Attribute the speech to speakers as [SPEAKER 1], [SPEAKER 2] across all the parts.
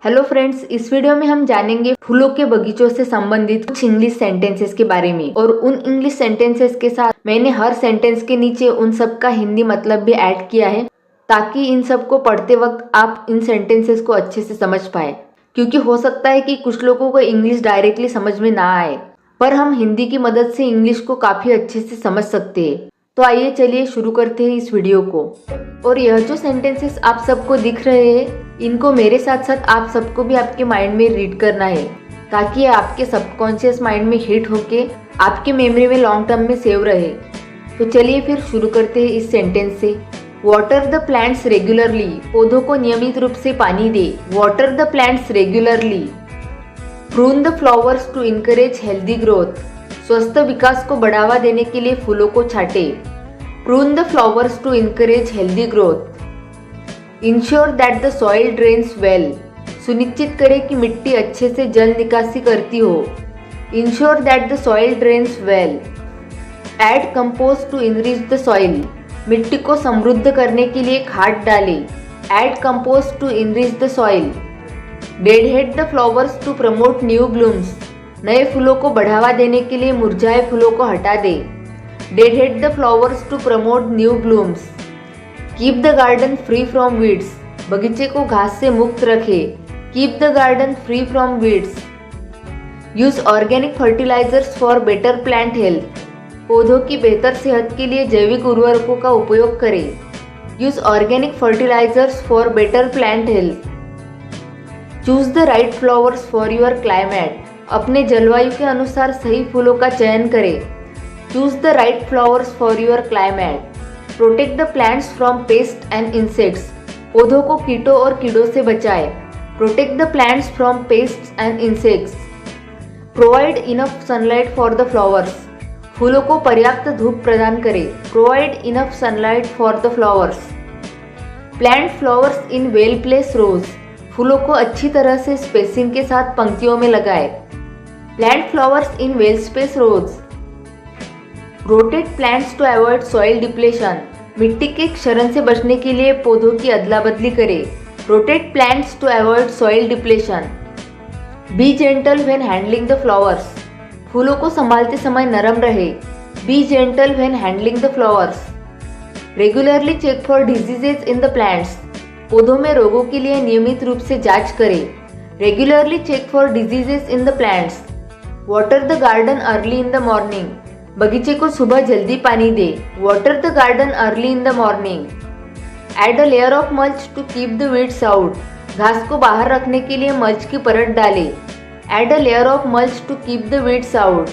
[SPEAKER 1] Hello friends, इस video में हम जानेंगे फूलों के बगीचों से संबंधित कुछ इंग्लिश सेंटेंसेस के बारे में। और उन इंग्लिश सेंटेंसेस के साथ मैंने हर सेंटेंस के नीचे उन सब का हिंदी मतलब भी ऐड किया है, ताकि इन सब को पढ़ते वक्त आप इन सेंटेंसेस को अच्छे से समझ पाए। क्योंकि हो सकता है कि कुछ लोगों को इंग्लिश डायरेक्टली समझ में ना आए, पर हम हिंदी की मदद से इंग्लिश को काफी अच्छे से समझ सकते हैं। तो आइए चलिए शुरू करते हैं इस वीडियो को। और यह जो सेंटेंसेस आप सबको दिख रहे हैं, इनको मेरे साथ साथ आप सबको भी आपके माइंड में रीड करना है, ताकि ये आपके सबकॉन्शियस माइंड में हिट होके आपके मेमोरी में लॉन्ग टर्म में सेव रहे। तो चलिए फिर शुरू करते हैं इस सेंटेंस से। वाटर द प्लांट्स रेगुलरली, पौधों को नियमित रूप से पानी दे। Water the plants regularly. Prune the flowers to encourage healthy growth, स्वस्थ विकास को बढ़ावा देने के लिए फूलों को छाटे। Prune the flowers to encourage healthy growth. Ensure that the soil drains well, सुनिश्चित करें कि मिट्टी अच्छे से जल निकासी करती हो। Ensure that the soil drains well. Add compost to enrich the soil, मिट्टी को समृद्ध करने के लिए खाद डालें। Add compost to enrich the soil. Deadhead the flowers to promote new blooms, नए फूलों को बढ़ावा देने के लिए मुरझाए फूलों को हटा दे। Deadhead the flowers to promote new blooms. Keep the garden free from weeds, बगीचे को घास से मुक्त रखे। Keep the garden free from weeds. Use organic fertilisers for better plant health, पौधों की बेहतर सेहत के लिए जैविक उर्वरकों का उपयोग करें। Use organic fertilisers for better plant health. Choose the right flowers for your climate, अपने जलवायु के अनुसार सही फूलों का चयन करें। Choose the right flowers for your climate. Protect the plants from pest and insects, पौधों को कीटों और कीड़ों से बचाएं। Protect the plants from pest and insects. Provide enough sunlight for the flowers, फूलों को पर्याप्त धूप प्रदान करें। Provide enough sunlight for the flowers. Plant flowers in well place rows, फूलों को अच्छी तरह से स्पेसिंग के साथ पंक्तियों में लगाएं। Plant flowers in well space rows. Rotate plants to avoid soil depletion, मिट्टी के क्षरण से बचने के लिए पौधों की अदला बदली करें। Rotate plants to avoid soil depletion. Be gentle when handling the flowers, फूलों को संभालते समय नरम रहे। Be gentle when handling the flowers. Regularly check for diseases in the plants, पौधों में रोगों के लिए नियमित रूप से जांच करें। Regularly check for diseases in the plants. Water the garden early in the morning, बगीचे को सुबह जल्दी पानी दे। Water the garden early in the morning. Add a layer of mulch to keep the weeds out, घास को बाहर रखने के लिए मल्च की परत डालें। Add a layer of mulch to keep the weeds out.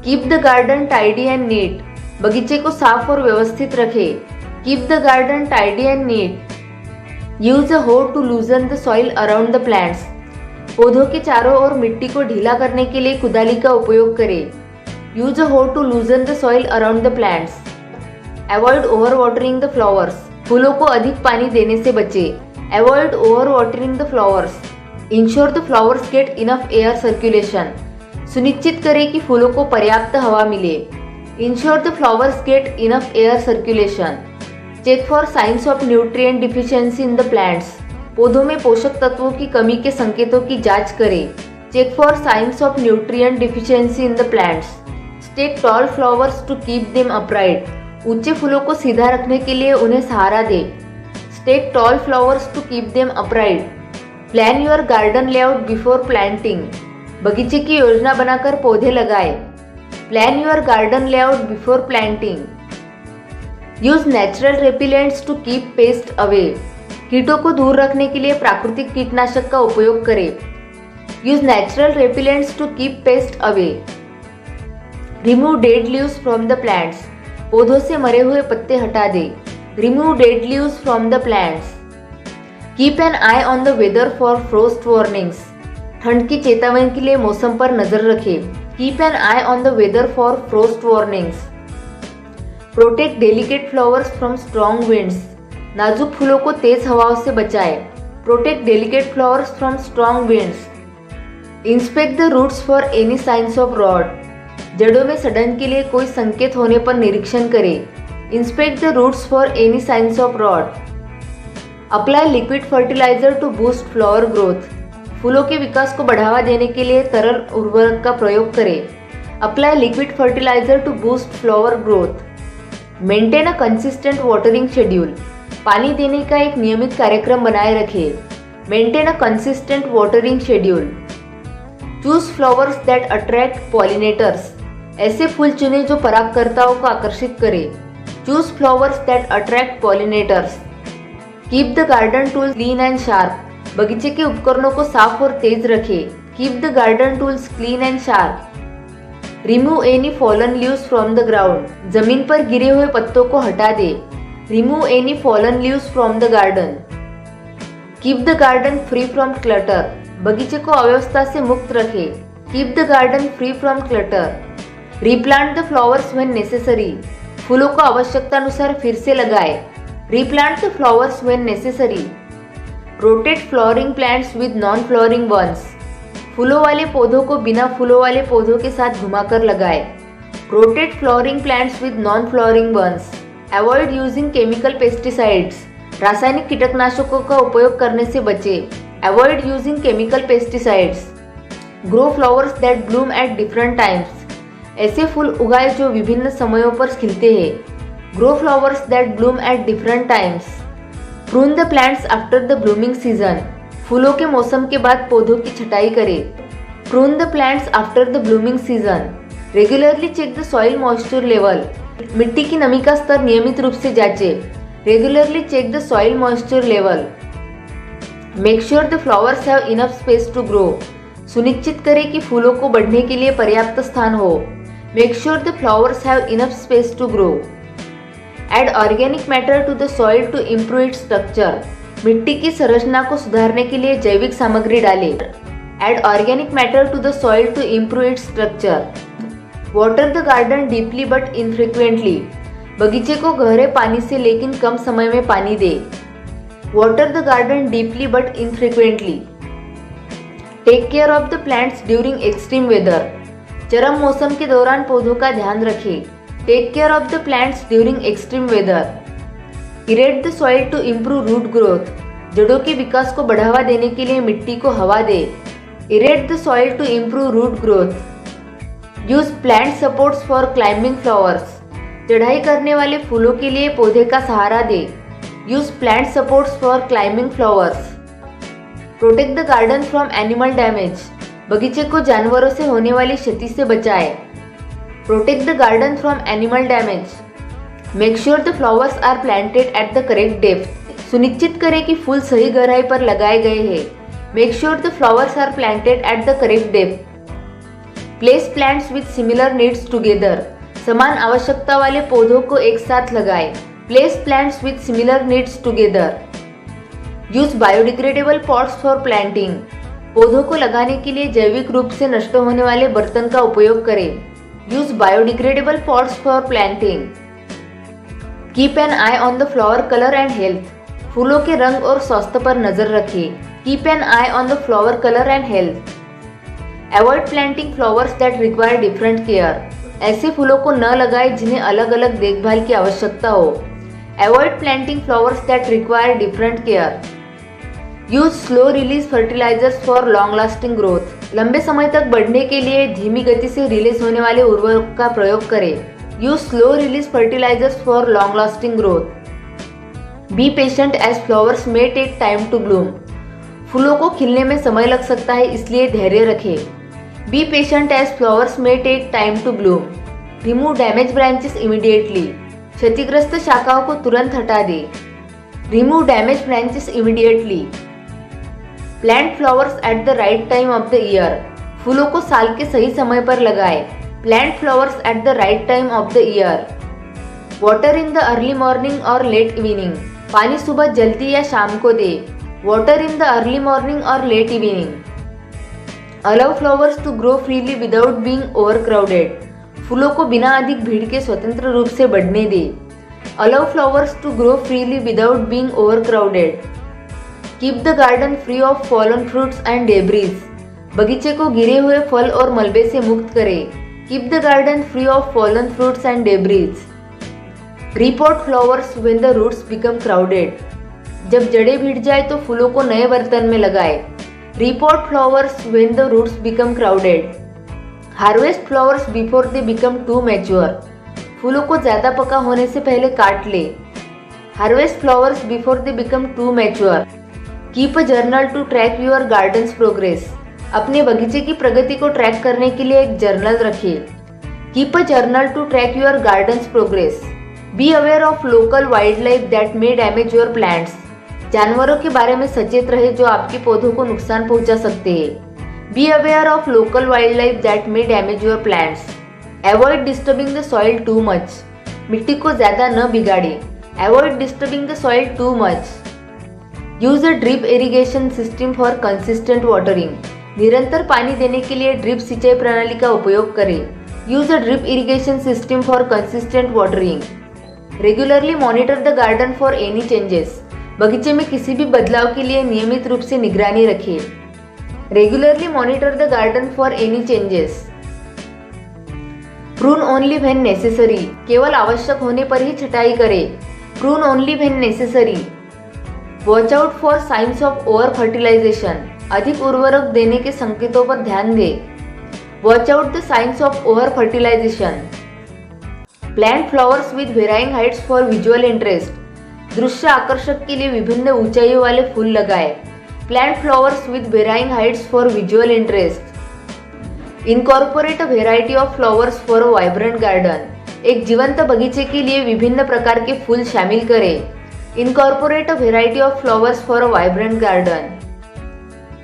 [SPEAKER 1] Keep the garden tidy and neat, बगीचे को साफ और व्यवस्थित रखें। Keep the garden tidy and neat. Use a hoe to loosen the soil around the plants, पौधों के चारों ओर मिट्टी को ढीला करने के लिए कुदाली का उपयोग करें। Use a hoe to loosen the soil around the plants. Avoid over watering the flowers, फूलों को अधिक पानी देने से बचें। Avoid over watering the flowers. Ensure the flowers get enough air circulation, सुनिश्चित करें कि फूलों को पर्याप्त हवा मिले। Ensure the flowers get enough air circulation. Check for signs of nutrient deficiency in the plants, पौधों में पोषक तत्वों की कमी के संकेतों की जांच करें। Check for signs of nutrient deficiency in the plants. Stake tall flowers to keep them upright, ऊंचे फूलों को सीधा रखने के लिए उन्हें सहारा दे। Stake tall flowers to keep them upright. Plan your garden layout before planting, बगीचे की योजना बनाकर पौधे लगाएं। Plan your garden layout before planting. Use natural repellents to keep pest away, कीटों को दूर रखने के लिए प्राकृतिक कीटनाशक का उपयोग करें। Use natural repellents to keep pest away. Remove dead leaves from the plants, पौधों से मरे हुए पत्ते हटा दे। Remove dead leaves from the plants. Keep an eye on the weather for frost warnings, ठंड की चेतावनी के लिए मौसम पर नजर रखें। Keep an eye on the weather for frost warnings. Protect delicate flowers from strong winds, नाजुक फूलों को तेज हवाओं से बचाएं। Protect delicate flowers from strong winds. Inspect the roots for any signs of rot, जड़ों में सड़न के लिए कोई संकेत होने पर निरीक्षण करें। Inspect the roots for any signs of rot. Apply liquid fertiliser to boost flower growth, फूलों के विकास को बढ़ावा देने के लिए तरल उर्वरक का प्रयोग करें। Apply liquid fertiliser to boost flower growth. Maintain a consistent watering schedule. पानी देने का एक नियमित कार्यक्रम बनाए रखें। Maintain a consistent watering schedule. Choose flowers that attract pollinators. ऐसे फूल चुनें जो परागकर्ताओं को आकर्षित करें। Choose flowers that attract pollinators. Keep the garden tools clean and sharp. बगीचे के उपकरणों को साफ और तेज रखें। Keep the garden tools clean and sharp. Remove any fallen leaves from the ground. जमीन पर गिरे हुए पत्तों को हटा दे। Remove any fallen leaves from the garden. Keep the garden free from clutter. बगीचे को अव्यवस्था से मुक्त रखें। Keep the garden free from clutter. Replant the flowers when necessary. फूलों को आवश्यकतानुसार फिर से लगाएं। Replant the flowers when necessary. Rotate flowering plants with non flowering ones. फूलों वाले पौधों को बिना फूलों वाले पौधों के साथ घुमाकर लगाएं। Rotate flowering plants with non flowering ones. Avoid using chemical pesticides. रासायनिक कीटनाशकों का उपयोग करने से बचें। Avoid using chemical pesticides. Grow flowers that bloom at different times. ऐसे फूल उगाए जो विभिन्न समयों पर खिलते हैं। Grow flowers that bloom at different times. Prune the plants after the blooming season. फूलों के मौसम के बाद पौधों की छटाई करें। Prune the plants after the blooming season. Regularly check the soil moisture level. मिट्टी की नमी का स्तर नियमित रूप से जांचें। Regularly check the soil moisture level. Make sure the flowers have enough space to grow. सुनिश्चित करें कि फूलों को बढ़ने के लिए पर्याप्त स्थान हो। Make sure the flowers have enough space to grow. Add organic matter to the soil to improve its structure. मिट्टी की संरचना को सुधारने के लिए जैविक सामग्री डालें। Add organic matter to the soil to improve its structure. Water the garden deeply but infrequently. बगीचे को गहरे पानी से लेकिन कम समय में पानी दे। Water the garden deeply but infrequently. Take care of the plants during extreme weather. चरम मौसम के दौरान पौधों का ध्यान रखें। Take care of the plants during extreme weather. Aerate the soil to improve root growth. जड़ों के विकास को बढ़ावा देने के लिए मिट्टी को हवा दे। Aerate the soil to improve root growth. Use plant supports for climbing flowers. चढ़ाई करने वाले फूलों के लिए पौधे का सहारा दे। Use plant supports for climbing flowers. Protect the garden from animal damage. बगीचे को जानवरों से होने वाली क्षति से बचाएं। Protect the garden from animal damage. Make sure the flowers are planted at the correct depth. सुनिश्चित करें कि फूल सही गहराई पर लगाए गए हैं। Make sure the flowers are planted at the correct depth. Place plants with similar needs together. समान आवश्यकता वाले पौधों को एक साथ लगाएं। Place plants with similar needs together. Use biodegradable pots for planting. पौधों को लगाने के लिए जैविक रूप से नष्ट होने वाले बर्तन का उपयोग करें। Use biodegradable pots for planting. Keep an eye on the flower colour and health. फूलों के रंग और स्वास्थ्य पर नजर रखें। Keep an eye on the flower colour and health. Avoid planting flowers that require different care. ऐसे फूलों को न लगाएं जिन्हें अलग अलग देखभाल की आवश्यकता हो। Avoid planting flowers that require different care. Use slow release fertilisers for long lasting growth. लंबे समय तक बढ़ने के लिए धीमी गति से रिलीज होने वाले उर्वरक का प्रयोग करें। Use slow release fertilisers for long lasting growth. Be patient as flowers may take time to bloom. फूलों को खिलने में समय लग सकता है, इसलिए धैर्य रखें। Be patient as flowers may take time to bloom. Remove damage branches immediately. क्षतिग्रस्त शाखाओं को तुरंत हटा दें। Remove damage branches immediately. Plant flowers at the right time of the year. फूलों को साल के सही समय पर लगाएं। Plant flowers at the right time of the year. Water in the early morning और लेट इवनिंग। पानी सुबह जल्दी या शाम को दे। Water in the early morning और late evening. Allow flowers to grow freely without being overcrowded. फूलों को बिना अधिक भीड़ के स्वतंत्र रूप से बढ़ने दे। Allow flowers to grow freely without being overcrowded. Keep the garden free of fallen fruits and debris. बगीचे को गिरे हुए फल और मलबे से मुक्त करें। Keep the garden free of fallen fruits and debris. Repot flowers when the roots become crowded. जब जड़ें भीड़ जाए तो फूलों को नए बर्तन में लगाएं। Repot flowers when the roots become crowded. Harvest flowers before they become too mature. फूलों को ज़्यादा पका होने से पहले काट ले. Harvest flowers before they become too mature. Keep a journal to track your garden's progress. अपने बगीचे की प्रगति को ट्रैक करने के लिए एक जर्नल रखिए. Keep a journal to track your garden's progress. Be aware of local wildlife that may damage your plants. जानवरों के बारे में सचेत रहे जो आपके पौधों को नुकसान पहुंचा सकते हैं. Be aware of local wildlife that may damage your plants. Avoid disturbing the soil too much. मिट्टी को ज़्यादा न बिगाड़े. Avoid disturbing the soil too much. Use a drip irrigation system for consistent watering. निरंतर पानी देने के लिए ड्रिप सिंचाई प्रणाली का उपयोग करें. Use a drip irrigation system for consistent watering. Regularly monitor the garden for any changes. बगीचे में किसी भी बदलाव के लिए नियमित रूप से निगरानी रखें. Regularly monitor the garden for any changes. Prune only when necessary. केवल आवश्यक होने पर ही छटाई करें. Prune only when necessary. Watch out for signs of over fertilization. अधिक उर्वरक देने के संकेतों पर ध्यान दें. Watch out the signs of over fertilization. Plant flowers with varying heights for visual interest. दृश्य आकर्षक के लिए विभिन्न ऊंचाइयों वाले फूल लगाएं. Plant flowers with varying heights for visual interest. Incorporate a variety of flowers for a vibrant garden. एक जीवंत बगीचे के लिए विभिन्न प्रकार के फूल शामिल करें. Incorporate a variety of flowers for a vibrant garden.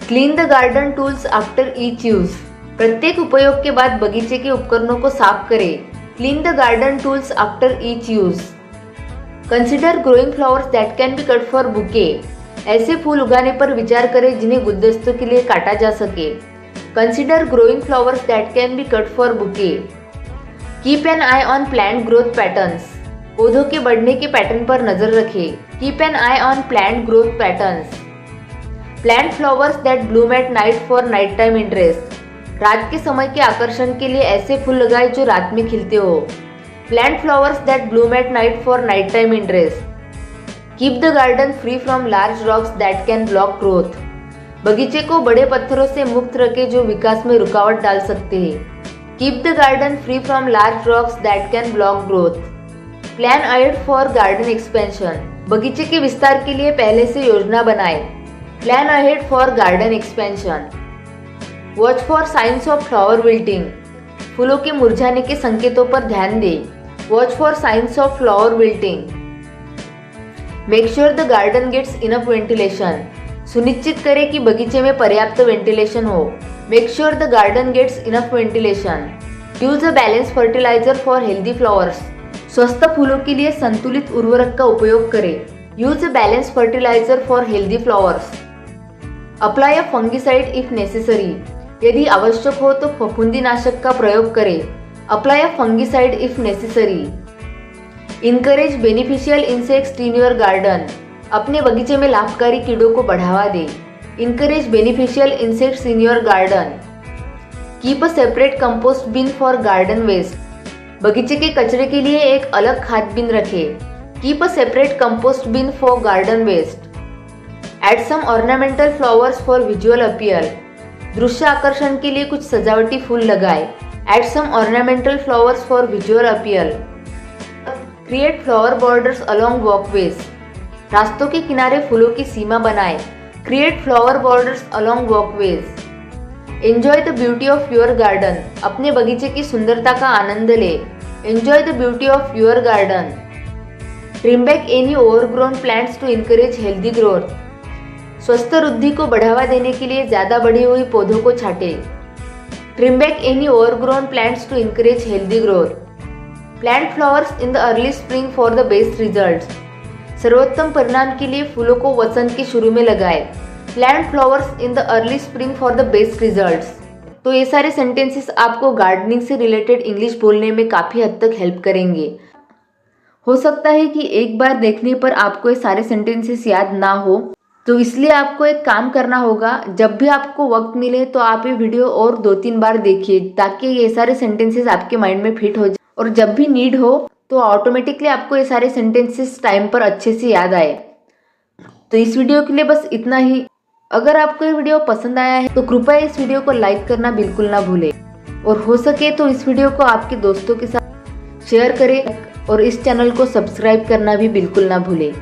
[SPEAKER 1] Clean the garden tools after each use. प्रत्येक उपयोग के बाद बगीचे के उपकरणों को साफ करें. Clean the garden tools after each use. Consider growing flowers that can be cut for bouquet. ऐसे फूल उगाने पर विचार करें जिन्हें गुलदस्तों के लिए काटा जा सके. Consider growing flowers that can be cut for bouquet. Keep an eye on plant growth patterns. पौधों के बढ़ने के पैटर्न पर नजर रखें. Keep an eye on plant growth patterns. Plant flowers that bloom at night for nighttime interest. रात के समय के आकर्षण के लिए ऐसे फूल लगाएं जो रात में खिलते हो. Plant flowers that bloom at night for nighttime interest. Keep the garden free from large rocks that can block growth. बगीचे को बड़े पत्थरों से मुक्त रखें जो विकास में रुकावट डाल सकते हैं. Keep the garden free from large rocks that can block growth. Plan ahead for garden expansion. बगीचे के विस्तार के लिए पहले से योजना बनाएं. Plan ahead for garden expansion. Watch for signs of flower wilting. फूलों के मुरझाने के संकेतों पर ध्यान दें. Watch for signs of flower wilting. Make sure the garden gets enough ventilation. सुनिश्चित करें कि बगीचे में पर्याप्त वेंटिलेशन हो. Make sure the garden gets enough ventilation. Use a balanced fertilizer for healthy flowers. स्वस्थ फूलों के लिए संतुलित उर्वरक का उपयोग करें. Use a balanced fertilizer for healthy flowers. Apply a fungicide if necessary. यदि आवश्यक हो तो फफूंदीनाशक का प्रयोग करें. Apply a fungicide if necessary. Encourage beneficial insects in your garden. अपने बगीचे में लाभकारी कीड़ों को बढ़ावा दें. Encourage beneficial insects in your garden. Keep a separate compost bin for garden waste. बगीचे के कचरे के लिए एक अलग खाद बिन रखें. Keep a separate compost bin for garden waste. Add some ornamental flowers for visual appeal. दृश्य आकर्षण के लिए कुछ सजावटी फूल लगाएं. Add some ornamental flowers for visual appeal. Create flower borders along walkways. रास्तों के किनारे फूलों की सीमा बनाएं. Create flower borders along walkways. Enjoy the beauty of your garden. अपने बगीचे की सुंदरता का आनंद लें. Enjoy the beauty of your garden. Trim back any overgrown plants to encourage healthy growth. स्वस्थ वृद्धि को बढ़ावा देने के लिए ज्यादा बढ़ी हुई पौधों को छाटें. Trim back any overgrown plants to encourage healthy growth. Plant flowers in the early spring for the best results. सर्वोत्तम परिणाम के लिए फूलों को वसंत के शुरू में लगाएं. Plant flowers in the early spring for the best results. तो ये सारे सेंटेंसेस आपको गार्डनिंग से रिलेटेड इंग्लिश बोलने में काफ़ी हद तक हेल्प करेंगे. हो सकता है कि एक बार देखने पर आपको ये सारे सेंटेंसेस याद ना हो, तो इसलिए आपको एक काम करना होगा. जब भी आपको वक्त मिले तो आप ये वीडियो और 2-3 बार देखिए ताकि ये सारे सेंटेंसेस आपके माइंड में फिट हो जाए और जब भी नीड हो तो ऑटोमेटिकली आपको ये सारे सेंटेंसेस टाइम पर अच्छे से याद आए. तो इस वीडियो के लिए बस इतना ही. अगर आपको ये वीडियो पसंद आया है तो कृपया इस वीडियो को लाइक करना बिल्कुल ना भूलें और हो सके तो इस वीडियो को आपके दोस्तों के साथ शेयर करें और इस चैनल को सब्सक्राइब करना भी बिल्कुल ना भूलें।